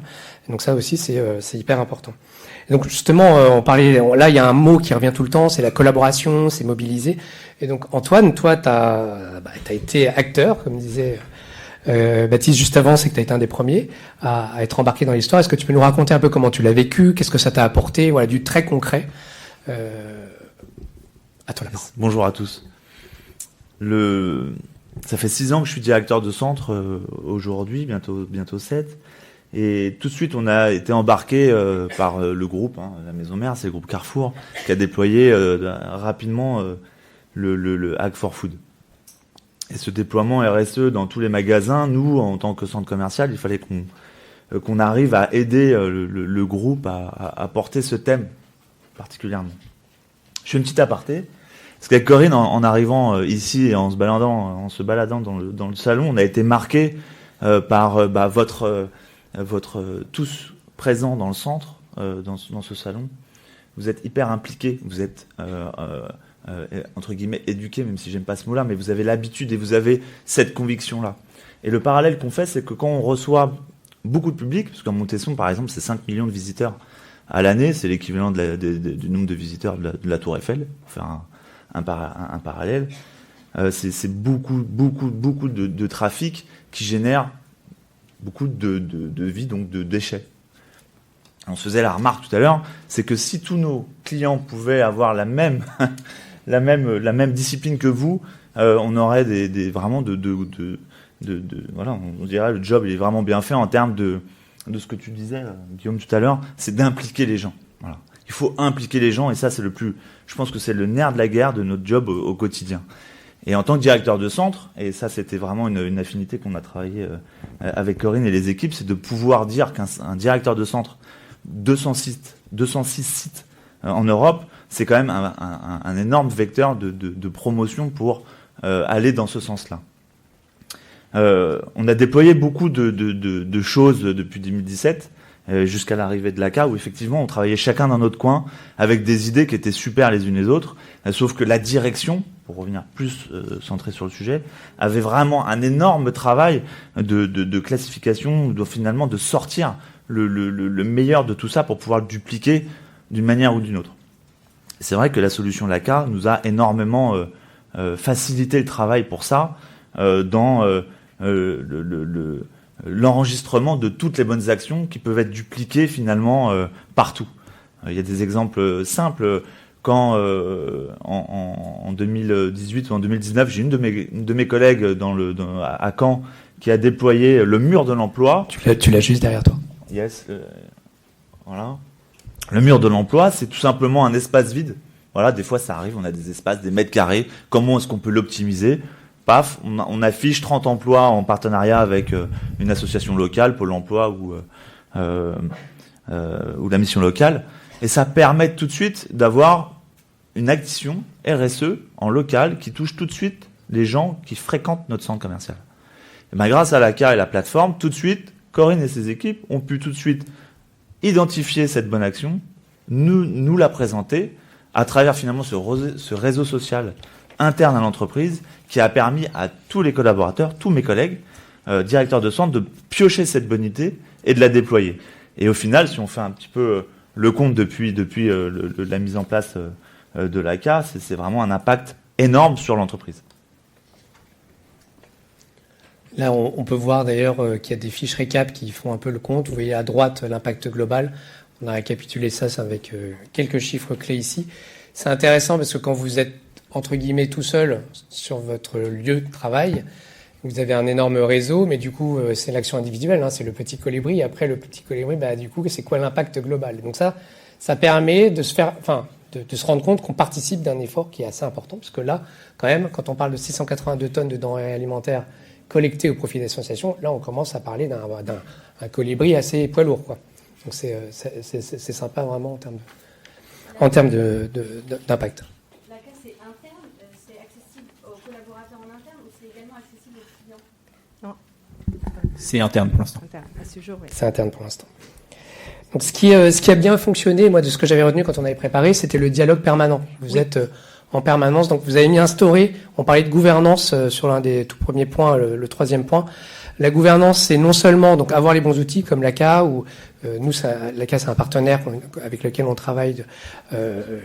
Et donc ça aussi, c'est hyper important. Et donc justement, là, il y a un mot qui revient tout le temps, c'est la collaboration, c'est mobiliser. Et donc Antoine, toi, t'as été acteur, comme disait Baptiste juste avant, c'est que tu as été un des premiers à être embarqué dans l'histoire. Est-ce que tu peux nous raconter un peu comment tu l'as vécu, qu'est-ce que ça t'a apporté, voilà, du très concret. À toi la parole. Bonjour à tous. Ça fait 6 ans que je suis directeur de centre aujourd'hui, bientôt 7. Et tout de suite, on a été embarqué par le groupe, la maison mère, c'est le groupe Carrefour, qui a déployé rapidement le Hack for Food. Et ce déploiement RSE dans tous les magasins, nous, en tant que centre commercial, il fallait qu'on arrive à aider le groupe à porter ce thème particulièrement. Je fais une petite aparté, parce qu'avec Corinne, en arrivant ici et en se baladant dans le salon, on a été marqué par votre tous présents dans le centre, dans ce salon. Vous êtes hyper impliqués, vous êtes entre guillemets éduqués, même si j'aime pas ce mot-là, mais vous avez l'habitude et vous avez cette conviction-là. Et le parallèle qu'on fait, c'est que quand on reçoit beaucoup de public, parce qu'en Montesson, par exemple, c'est 5 millions de visiteurs à l'année, c'est l'équivalent du nombre de visiteurs de la Tour Eiffel, pour faire un parallèle, c'est beaucoup de trafic qui génère beaucoup de vie, donc de déchets. On se faisait la remarque tout à l'heure, c'est que si tous nos clients pouvaient avoir la même discipline que vous, on aurait vraiment voilà, on dirait le job il est vraiment bien fait en termes de ce que tu disais, Guillaume, tout à l'heure, c'est d'impliquer les gens. Voilà. Il faut impliquer les gens et ça, je pense que c'est le nerf de la guerre de notre job au quotidien. Et en tant que directeur de centre, et ça c'était vraiment une affinité qu'on a travaillé avec Corinne et les équipes, c'est de pouvoir dire qu'un directeur de centre, 206 sites en Europe, c'est quand même un énorme vecteur de promotion pour aller dans ce sens-là. On a déployé beaucoup de choses depuis 2017 jusqu'à l'arrivée de l'ACA, où effectivement on travaillait chacun dans notre coin avec des idées qui étaient super les unes les autres, sauf que la direction, pour revenir plus centré sur le sujet, avait vraiment un énorme travail de classification, finalement de sortir le meilleur de tout ça pour pouvoir le dupliquer d'une manière ou d'une autre. C'est vrai que la solution LACA nous a énormément facilité le travail pour ça, dans l'enregistrement de toutes les bonnes actions qui peuvent être dupliquées finalement partout. Il y a des exemples simples. Quand en 2018 ou en 2019, j'ai une de mes collègues à Caen qui a déployé le mur de l'emploi. Tu l'as juste derrière toi. Yes, voilà. Le mur de l'emploi, c'est tout simplement un espace vide. Voilà, des fois ça arrive, on a des espaces, des mètres carrés. Comment est-ce qu'on peut l'optimiser ? Paf, on affiche 30 emplois en partenariat avec une association locale, Pôle emploi ou la mission locale. Et ça permet tout de suite d'avoir une action RSE en local qui touche tout de suite les gens qui fréquentent notre centre commercial. Et ben, grâce à l'ACA et la plateforme, tout de suite, Corinne et ses équipes ont pu tout de suite identifier cette bonne action, nous la présenter à travers finalement ce réseau social interne à l'entreprise qui a permis à tous les collaborateurs, tous mes collègues, directeurs de centre, de piocher cette bonne idée et de la déployer. Et au final, si on fait un petit peu le compte depuis la mise en place de l'ACA, c'est vraiment un impact énorme sur l'entreprise. Là, on peut voir d'ailleurs qu'il y a des fiches récap qui font un peu le compte. Vous voyez à droite l'impact global. On a récapitulé ça avec quelques chiffres clés ici. C'est intéressant parce que quand vous êtes, entre guillemets, tout seul sur votre lieu de travail, vous avez un énorme réseau, mais du coup, c'est l'action individuelle, hein, c'est le petit colibri. Après, le petit colibri, du coup, c'est quoi l'impact global? Donc ça permet de se rendre compte qu'on participe d'un effort qui est assez important, parce que là, quand même, quand on parle de 682 tonnes de denrées alimentaires collectées au profit des associations, là, on commence à parler d'un colibri assez poids lourd, quoi. Donc c'est sympa vraiment en termes d'impact. La CA, c'est interne, c'est accessible aux collaborateurs en interne ou c'est également accessible aux clients? Non. C'est interne pour l'instant. À ce jour, oui. C'est interne pour l'instant. Donc ce qui a bien fonctionné, moi, de ce que j'avais retenu quand on avait préparé, c'était le dialogue permanent. Vous êtes en permanence, donc vous avez mis instauré, on parlait de gouvernance sur l'un des tout premiers points, le troisième point. La gouvernance, c'est non seulement donc avoir les bons outils comme l'ACA, ou nous, l'ACA, c'est un partenaire avec lequel on travaille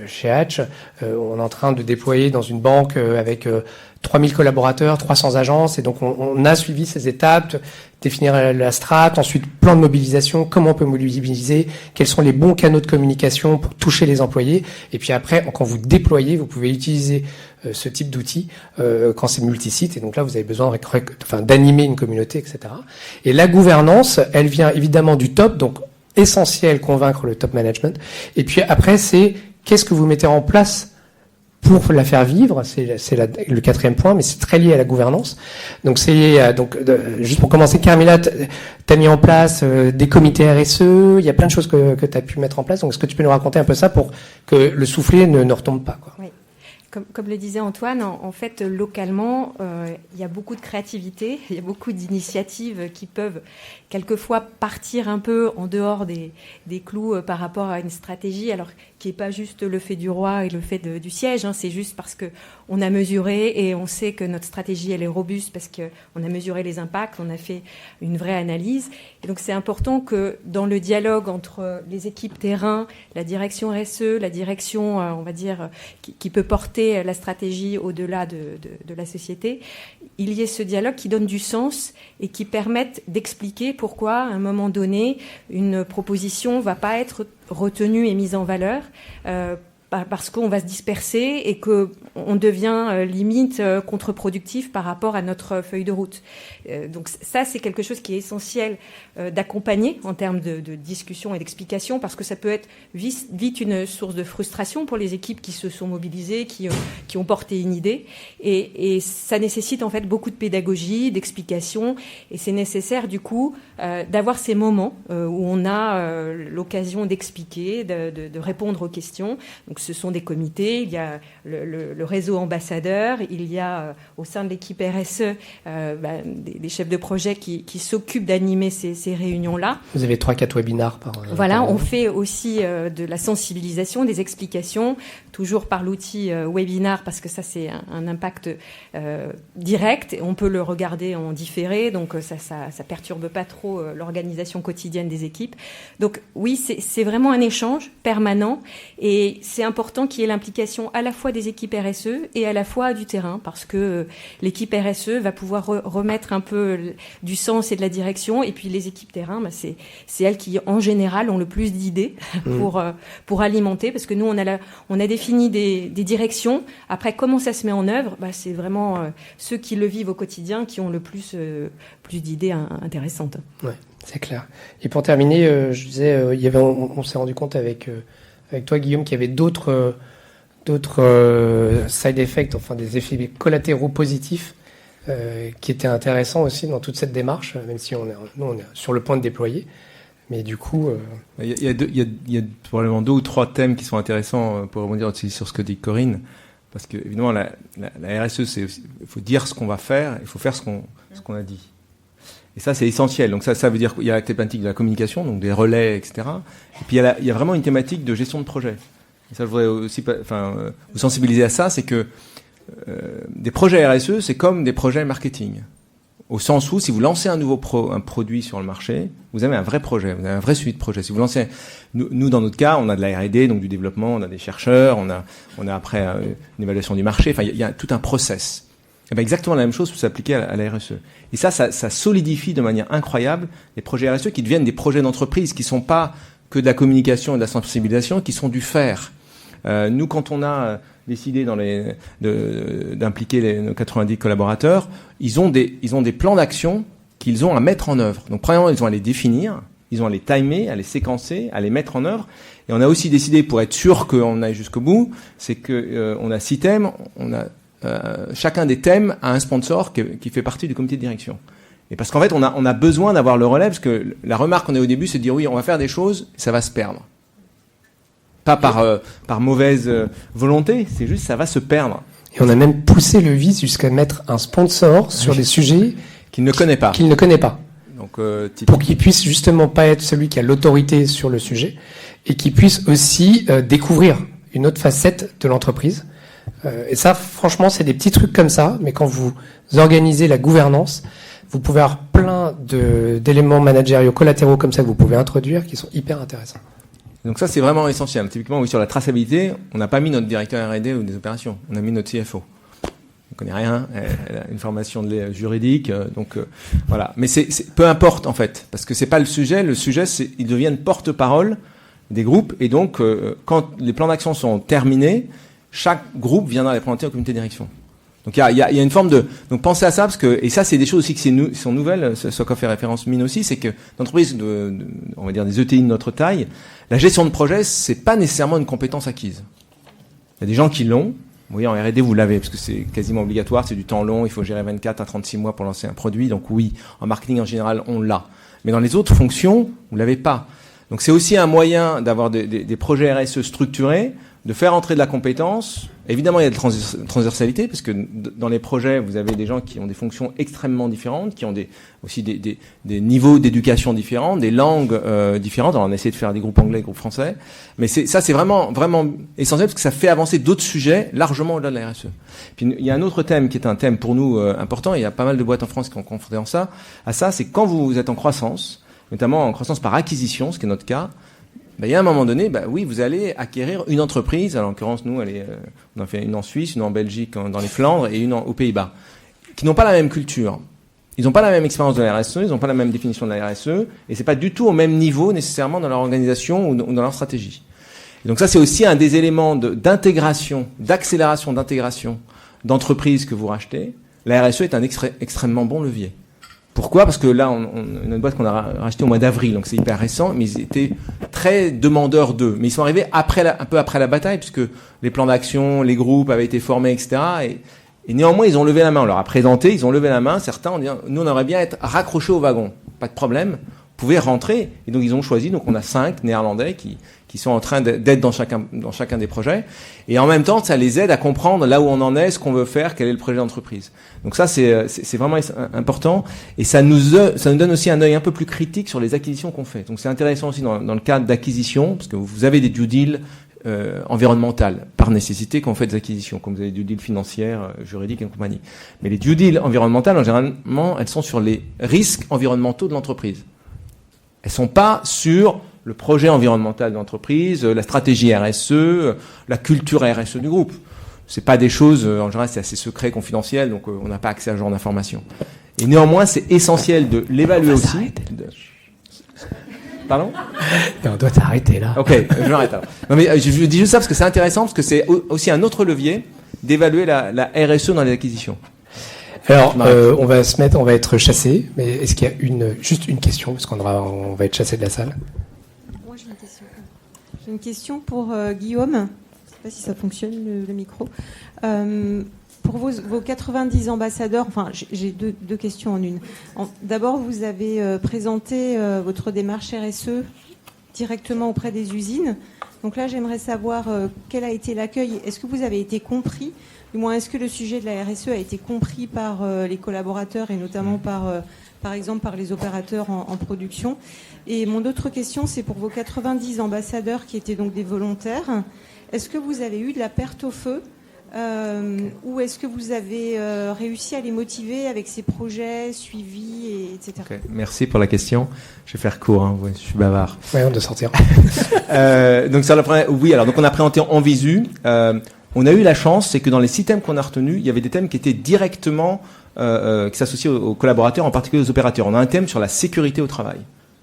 chez Hatch. On est en train de déployer dans une banque avec 3000 collaborateurs, 300 agences, et donc on a suivi ces étapes, définir la strate, ensuite plan de mobilisation, comment on peut mobiliser, quels sont les bons canaux de communication pour toucher les employés, et puis après, quand vous déployez, vous pouvez utiliser ce type d'outils quand c'est multisite, et donc là, vous avez besoin d'animer une communauté, etc. Et la gouvernance, elle vient évidemment du top, donc essentiel convaincre le top management, et puis après, c'est qu'est-ce que vous mettez en place pour la faire vivre, c'est le quatrième point, mais c'est très lié à la gouvernance. Donc juste pour commencer, Carmela, t'as mis en place des comités RSE, il y a plein de choses que t'as pu mettre en place. Donc est-ce que tu peux nous raconter un peu ça pour que le soufflet ne retombe pas, quoi? Oui. Comme le disait Antoine, en fait, localement, il y a beaucoup de créativité, il y a beaucoup d'initiatives qui peuvent quelquefois partir un peu en dehors des clous par rapport à une stratégie, alors qui n'est pas juste le fait du roi et le fait du siège, hein, c'est juste parce qu'on a mesuré et on sait que notre stratégie, elle est robuste parce qu'on a mesuré les impacts, on a fait une vraie analyse. Et donc, c'est important que dans le dialogue entre les équipes terrain, la direction RSE, la direction, on va dire, qui peut porter la stratégie au-delà de la société, il y ait ce dialogue qui donne du sens et qui permette d'expliquer pourquoi, à un moment donné, une proposition ne va pas être retenue et mise en valeur parce qu'on va se disperser et qu'on devient limite contre-productif par rapport à notre feuille de route. Donc ça, c'est quelque chose qui est essentiel d'accompagner en termes de discussion et d'explication, parce que ça peut être vite une source de frustration pour les équipes qui se sont mobilisées, qui ont porté une idée. Et ça nécessite en fait beaucoup de pédagogie, d'explication, et c'est nécessaire du coup d'avoir ces moments où on a l'occasion d'expliquer, de répondre aux questions. Donc ce sont des comités, il y a le réseau ambassadeur, il y a au sein de l'équipe RSE des chefs de projet qui s'occupent d'animer ces réunions-là. Vous avez 3-4 webinars par Voilà, on fait aussi de la sensibilisation, des explications, toujours par l'outil webinar, parce que ça c'est un impact direct, on peut le regarder en différé, donc ça perturbe pas trop l'organisation quotidienne des équipes. Donc oui, c'est vraiment un échange permanent, et c'est important qu'il y ait l'implication à la fois des équipes RSE et à la fois du terrain, parce que l'équipe RSE va pouvoir remettre un peu du sens et de la direction, et puis les équipes terrain, c'est elles qui en général ont le plus d'idées pour alimenter, parce que nous on a défini des directions. Après, comment ça se met en œuvre, c'est vraiment ceux qui le vivent au quotidien qui ont le plus d'idées intéressantes. Ouais, c'est clair. Et pour terminer, je disais, on s'est rendu compte avec toi, Guillaume, qu'il y avait d'autres side effects, enfin des effets collatéraux positifs qui étaient intéressants aussi dans toute cette démarche, même si on est sur le point de déployer. Mais du coup... Il y a probablement 2 ou 3 thèmes qui sont intéressants pour rebondir aussi sur ce que dit Corinne. Parce que, évidemment, la RSE, il faut dire ce qu'on va faire, il faut faire ce qu'on a dit. Et ça, c'est essentiel. Donc ça veut dire qu'il y a la thématique de la communication, donc des relais, etc. Et puis il y a vraiment une thématique de gestion de projet. Et ça, je voudrais aussi vous sensibiliser à ça, c'est que des projets RSE, c'est comme des projets marketing. Au sens où, si vous lancez un produit sur le marché, vous avez un vrai projet, vous avez un vrai suivi de projet. Si vous lancez, nous dans notre cas, on a de la R&D, donc du développement, on a des chercheurs, on a après une évaluation du marché. Enfin, il y a tout un process. Et ben exactement la même chose peut s'appliquer à la RSE. Et ça solidifie de manière incroyable les projets RSE qui deviennent des projets d'entreprise, qui sont pas que de la communication et de la sensibilisation, qui sont du faire. Nous, quand on a décidé d'impliquer nos 90 collaborateurs, ils ont des plans d'action qu'ils ont à mettre en œuvre. Donc, premièrement, ils ont à les définir, ils ont à les timer, à les séquencer, à les mettre en œuvre. Et on a aussi décidé, pour être sûr qu'on aille jusqu'au bout, c'est que on a 6 thèmes, chacun des thèmes a un sponsor qui fait partie du comité de direction. Et parce qu'en fait, on a besoin d'avoir le relais, parce que la remarque qu'on a au début, c'est de dire oui, on va faire des choses, ça va se perdre. Pas par mauvaise volonté, c'est juste ça va se perdre. Et on a même poussé le vice jusqu'à mettre un sponsor sur des sujets qu'il ne connaît pas. Donc, pour qu'il puisse justement pas être celui qui a l'autorité sur le sujet et qu'il puisse aussi découvrir une autre facette de l'entreprise. Et ça, franchement, c'est des petits trucs comme ça, mais quand vous organisez la gouvernance, vous pouvez avoir plein d'éléments managériaux collatéraux comme ça que vous pouvez introduire qui sont hyper intéressants. Donc ça, c'est vraiment essentiel. Typiquement, oui, sur la traçabilité, on n'a pas mis notre directeur R&D ou des opérations. On a mis notre CFO. On connaît rien. Elle a une formation juridique. Donc, voilà. Mais peu importe, en fait. Parce que c'est pas le sujet. Le sujet, c'est ils deviennent porte-parole des groupes. Et donc, quand les plans d'action sont terminés, chaque groupe viendra les présenter au comité de direction. Donc il y a une forme de donc pensez à ça parce que et ça c'est des choses aussi qui sont nouvelles, ce qu'a fait référence Mine aussi, c'est que l'entreprise on va dire des ETI de notre taille, la gestion de projet c'est pas nécessairement une compétence acquise. Il y a des gens qui l'ont. Vous voyez en R&D vous l'avez parce que c'est quasiment obligatoire, c'est du temps long, il faut gérer 24 à 36 mois pour lancer un produit. Donc oui, en marketing en général on l'a. Mais dans les autres fonctions, vous l'avez pas. Donc c'est aussi un moyen d'avoir des projets RSE structurés, de faire entrer de la compétence. Évidemment, il y a de transversalité, parce que dans les projets, vous avez des gens qui ont des fonctions extrêmement différentes, qui ont aussi des niveaux d'éducation différents, des langues différentes. Alors, on essaie de faire des groupes anglais, des groupes français. Mais ça, c'est vraiment, vraiment essentiel, parce que ça fait avancer d'autres sujets largement au-delà de la RSE. Puis, il y a un autre thème qui est un thème pour nous important, et il y a pas mal de boîtes en France qui ont confronté à ça, c'est quand vous êtes en croissance, notamment en croissance par acquisition, ce qui est notre cas, il y a un moment donné, oui, vous allez acquérir une entreprise. Alors, en l'occurrence, nous, on en fait une en Suisse, une en Belgique, dans les Flandres, et une aux Pays-Bas, qui n'ont pas la même culture. Ils n'ont pas la même expérience de la RSE, ils n'ont pas la même définition de la RSE, et c'est pas du tout au même niveau nécessairement dans leur organisation ou dans leur stratégie. Et donc ça, c'est aussi un des éléments d'intégration, d'accélération d'intégration d'entreprises que vous rachetez. La RSE est un extrêmement bon levier. Pourquoi ? Parce que là, on a une boîte qu'on a rachetée au mois d'avril, donc c'est hyper récent, mais ils étaient très demandeurs d'eux. Mais ils sont arrivés un peu après la bataille, puisque les plans d'action, les groupes avaient été formés, etc. Et néanmoins, ils ont levé la main. On leur a présenté, ils ont levé la main. Certains ont dit, nous, on aimerait bien être raccrochés au wagon. Pas de problème. Vous pouvez rentrer. Et donc, ils ont choisi. Donc, on a 5 Néerlandais qui sont en train d'être dans chacun des projets. Et en même temps, ça les aide à comprendre là où on en est, ce qu'on veut faire, quel est le projet d'entreprise. Donc ça, c'est vraiment important. Et ça nous donne aussi un œil un peu plus critique sur les acquisitions qu'on fait. Donc c'est intéressant aussi dans le cadre d'acquisition, parce que vous avez des due deals environnementales par nécessité quand vous faites des acquisitions, comme vous avez des due deals financières, juridiques et compagnie. Mais les due deals environnementales, en généralement, elles sont sur les risques environnementaux de l'entreprise. Elles sont pas sur le projet environnemental de l'entreprise, la stratégie RSE, la culture RSE du groupe. C'est pas des choses, en général, c'est assez secret, confidentiel, donc on n'a pas accès à ce genre d'informations. Et néanmoins, c'est essentiel de l'évaluer aussi. Pardon ? On doit t'arrêter là. Ok, je m'arrête alors. Non mais je dis juste ça parce que c'est intéressant, parce que c'est aussi un autre levier d'évaluer la RSE dans les acquisitions. Alors, on va être chassé, mais est-ce qu'il y a juste une question, parce qu'on va être chassé de la salle. Moi, j'ai une question. J'ai une question pour Guillaume. Je ne sais pas si ça fonctionne, le micro. Pour vos 90 ambassadeurs, enfin, j'ai deux questions en une. D'abord, vous avez présenté votre démarche RSE directement auprès des usines. Donc là, j'aimerais savoir quel a été l'accueil. Est-ce que vous avez été compris ? Du moins, est-ce que le sujet de la RSE a été compris par les collaborateurs et notamment par exemple par les opérateurs en production ? Et mon autre question, c'est pour vos 90 ambassadeurs qui étaient donc des volontaires. Est-ce que vous avez eu de la perte au feu ou est-ce que vous avez réussi à les motiver avec ces projets suivis, etc. Okay. Merci pour la question. Je vais faire court, hein. Ouais, je suis bavard. Ouais, on doit sortir. Donc sur le premier, oui. Alors donc on a présenté en visu. On a eu la chance, c'est que dans les 6 thèmes qu'on a retenus, il y avait des thèmes qui étaient directement qui s'associaient aux collaborateurs, en particulier aux opérateurs. On a un thème sur la sécurité au travail.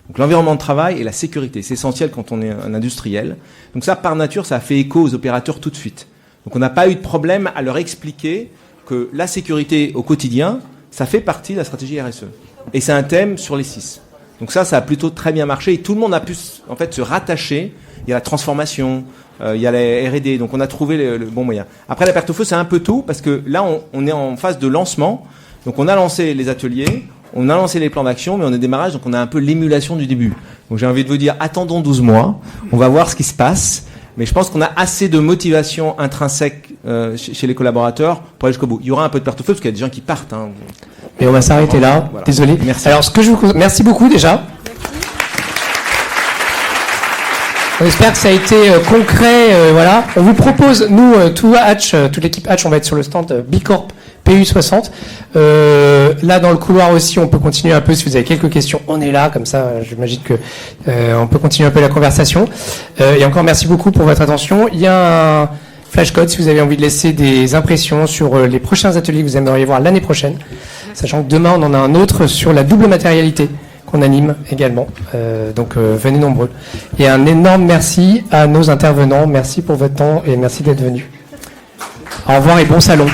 Donc l'environnement de travail et la sécurité, c'est essentiel quand on est un industriel. Donc ça, par nature, ça a fait écho aux opérateurs tout de suite. Donc on n'a pas eu de problème à leur expliquer que la sécurité au quotidien, ça fait partie de la stratégie RSE. Et c'est un thème sur les 6. Donc ça a plutôt très bien marché et tout le monde a pu en fait se rattacher. Il y a la transformation, il y a la R&D, donc on a trouvé le bon moyen. Après la perte au feu, c'est un peu tôt parce que là on est en phase de lancement. Donc on a lancé les ateliers, on a lancé les plans d'action, mais on est démarrage, donc on a un peu l'émulation du début. Donc j'ai envie de vous dire, attendons 12 mois, on va voir ce qui se passe. Mais je pense qu'on a assez de motivation intrinsèque chez les collaborateurs pour aller jusqu'au bout. Il y aura un peu de perte au feu parce qu'il y a des gens qui partent. Hein. Mais on va s'arrêter là. Voilà. Désolé. Merci. Alors, merci beaucoup déjà. On espère que ça a été concret. Voilà. On vous propose, nous, toute l'équipe Hatch, on va être sur le stand Bicorp PU60. Là, dans le couloir aussi, on peut continuer un peu. Si vous avez quelques questions, on est là. Comme ça, j'imagine que on peut continuer un peu la conversation. Et encore, merci beaucoup pour votre attention. Il y a un flashcode si vous avez envie de laisser des impressions sur les prochains ateliers que vous aimeriez voir l'année prochaine. Sachant que demain, on en a un autre sur la double matérialité qu'on anime également. Donc, venez nombreux. Et un énorme merci à nos intervenants. Merci pour votre temps et merci d'être venus. Au revoir et bon salon.